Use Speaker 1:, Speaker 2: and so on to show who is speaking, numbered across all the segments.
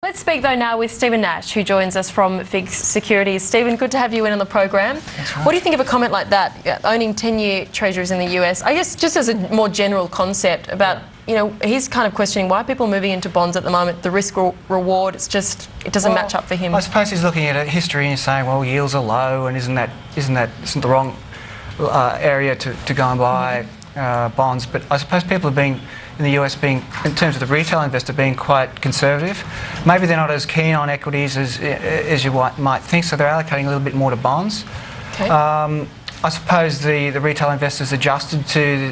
Speaker 1: Let's speak though now with Stephen Nash, who joins us from FIIG Securities. Stephen, good to have you in on the program.
Speaker 2: That's right.
Speaker 1: What do you think of a comment like that, owning 10-year treasuries in the US? I guess just as a more general concept about, you know, he's kind of questioning why people are moving into bonds at the moment. The risk reward, it doesn't match up for him.
Speaker 2: I suppose he's looking at a history and saying, well, yields are low, and isn't the wrong area to go and buy bonds. But I suppose people are being, in the US, being, in terms of the retail investor, being quite conservative. Maybe they're not as keen on equities as you might think, so they're allocating a little bit more to bonds.
Speaker 1: Okay.
Speaker 2: I suppose the retail investors adjusted to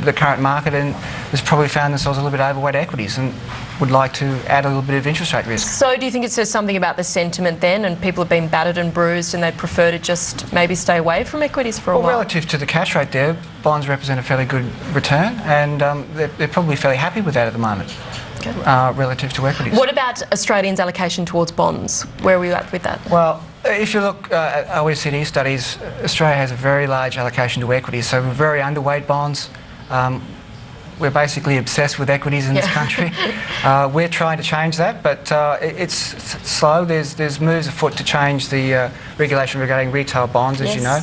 Speaker 2: the current market and has probably found themselves a little bit overweight equities and would like to add a little bit of interest rate risk.
Speaker 1: So do you think it says something about the sentiment then, and people have been battered and bruised and they'd prefer to just maybe stay away from equities for a while?
Speaker 2: Well, relative to the cash rate there, bonds represent a fairly good return, and they're probably fairly happy with that at the moment. Okay. Relative to equities.
Speaker 1: What about Australians' allocation towards bonds? Where are we at with that?
Speaker 2: Well, if you look at OECD studies, Australia has a very large allocation to equities, so we're very underweight bonds. We're basically obsessed with equities in this country. We're trying to change that, but it's slow. There's moves afoot to change the regulation regarding retail bonds, as you know,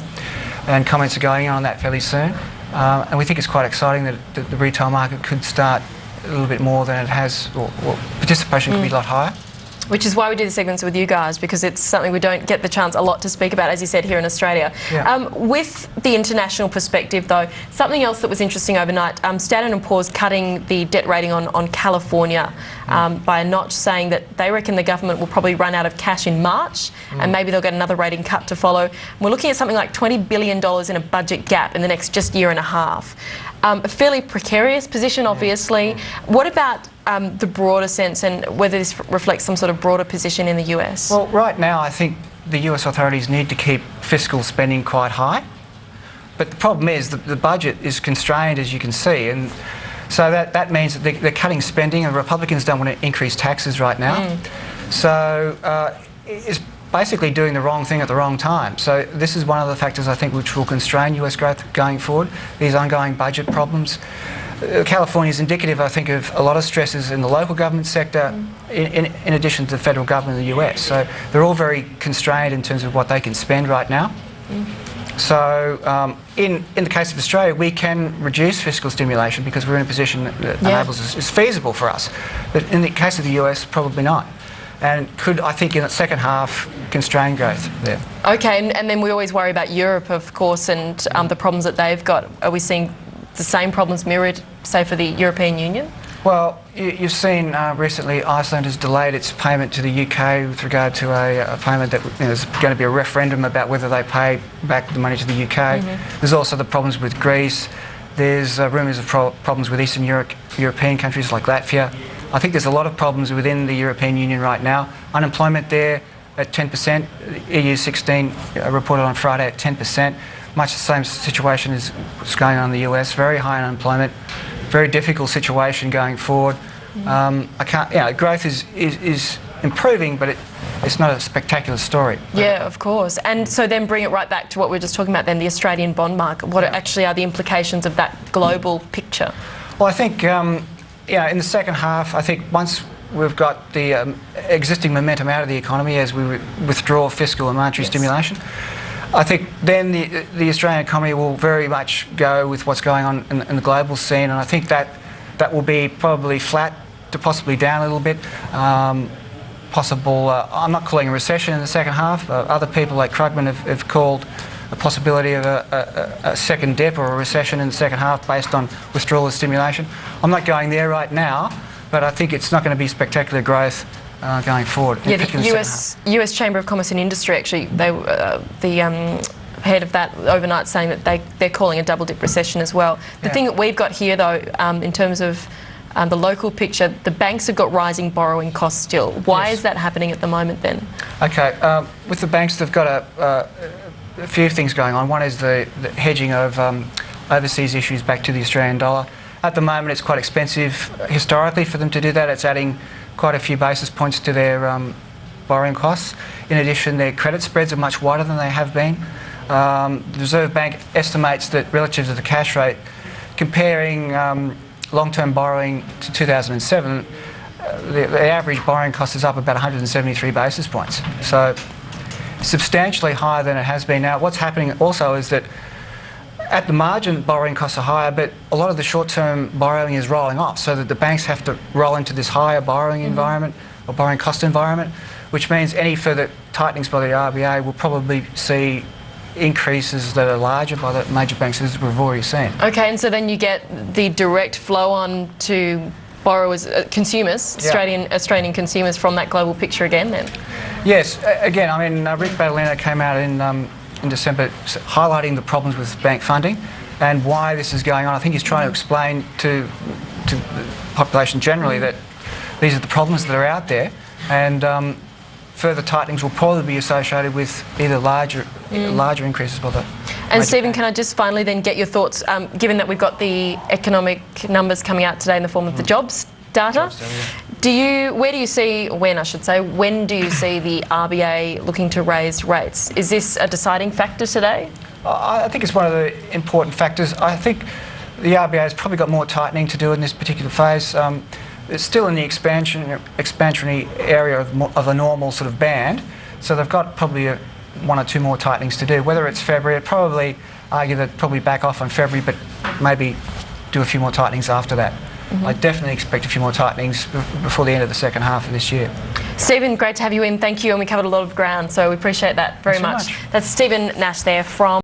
Speaker 2: and comments are going on that fairly soon. And we think it's quite exciting that the retail market could start a little bit more than it has, or participation could be a lot higher.
Speaker 1: Which is why we do the segments with you guys, because it's something we don't get the chance a lot to speak about, as you said, here in Australia.
Speaker 2: Yeah.
Speaker 1: With the international perspective, though, something else that was interesting overnight, Standard & Poor's cutting the debt rating on California by a notch, saying that they reckon the government will probably run out of cash in March, and maybe they'll get another rating cut to follow. We're looking at something like $20 billion in a budget gap in the next just year and a half. A fairly precarious position, obviously. What about the broader sense, and whether this reflects some sort of broader position in the US?
Speaker 2: Well, right now I think the US authorities need to keep fiscal spending quite high. But the problem is the budget is constrained, as you can see, and so that means that they're cutting spending, and Republicans don't want to increase taxes right now. So it's basically doing the wrong thing at the wrong time. So this is one of the factors, I think, which will constrain US growth going forward, these ongoing budget problems. California is indicative, I think, of a lot of stresses in the local government sector, in addition to the federal government in the US. So they're all very constrained in terms of what they can spend right now. So in the case of Australia, we can reduce fiscal stimulation because we're in a position that enables us, is feasible for us. But in the case of the US, probably not. And could, I think, in the second half, constrain growth there. Okay,
Speaker 1: and then we always worry about Europe, of course, and the problems that they've got. Are we seeing the same problems mirrored, say, for the European Union?
Speaker 2: Well, you've seen recently Iceland has delayed its payment to the UK with regard to a payment that there's going to be a referendum about whether they pay back the money to the UK. There's also the problems with Greece. There's rumours of problems with Eastern European countries like Latvia. I think there's a lot of problems within the European Union right now. Unemployment there at 10%, EU 16 reported on Friday at 10%. Much the same situation as what's going on in the US, very high unemployment, very difficult situation going forward. Growth is improving, but it's not a spectacular story.
Speaker 1: Yeah, of course. And so then bring it right back to what we were just talking about then, the Australian bond market. What actually are the implications of that global picture?
Speaker 2: Well, I think in the second half, I think once we've got the existing momentum out of the economy as we withdraw fiscal and monetary stimulation, I think then the Australian economy will very much go with what's going on in the global scene, and I think that will be probably flat to possibly down a little bit. I'm not calling a recession in the second half. Other people like Krugman have called a possibility of a second dip or a recession in the second half based on withdrawal of stimulation. I'm not going there right now, but I think it's not going to be spectacular growth going forward.
Speaker 1: Yeah, the US Chamber of Commerce and Industry, actually, the head of that overnight saying that they're calling a double dip recession as well. The thing that we've got here, though, in terms of the local picture, the banks have got rising borrowing costs still. Why is that happening at the moment then? Okay,
Speaker 2: with the banks, they've got a few things going on. One is the hedging of overseas issues back to the Australian dollar. At the moment, it's quite expensive historically for them to do that. It's adding quite a few basis points to their borrowing costs. In addition, their credit spreads are much wider than they have been. The Reserve Bank estimates that relative to the cash rate, comparing long-term borrowing to 2007, the average borrowing cost is up about 173 basis points. So substantially higher than it has been. Now, what's happening also is that at the margin, borrowing costs are higher, but a lot of the short-term borrowing is rolling off, so that the banks have to roll into this higher borrowing environment or borrowing cost environment, which means any further tightenings by the RBA will probably see increases that are larger by the major banks, as we've already seen.
Speaker 1: Okay, and so then you get the direct flow on to borrowers, consumers, Australian consumers from that global picture again then?
Speaker 2: Yes, again, I mean, Rick Badalino came out in December highlighting the problems with bank funding and why this is going on. I think he's trying to explain to the population generally that these are the problems that are out there, and further tightenings will probably be associated with either larger increases by the...
Speaker 1: And Stephen, can I just finally then get your thoughts, given that we've got the economic numbers coming out today in the form of the jobs data, when do you see the RBA looking to raise rates? Is this a deciding factor today?
Speaker 2: I think it's one of the important factors. I think the RBA has probably got more tightening to do in this particular phase. It's still in the expansionary area of a normal sort of band, so they've got probably one or two more tightenings to do. Whether it's February, I'd probably argue that probably back off on February, but maybe do a few more tightenings after that. I definitely expect a few more tightenings before the end of the second half of this year.
Speaker 1: Stephen, great to have you in. Thank you, and we covered a lot of ground, so we appreciate that very much. That's Stephen Nash there from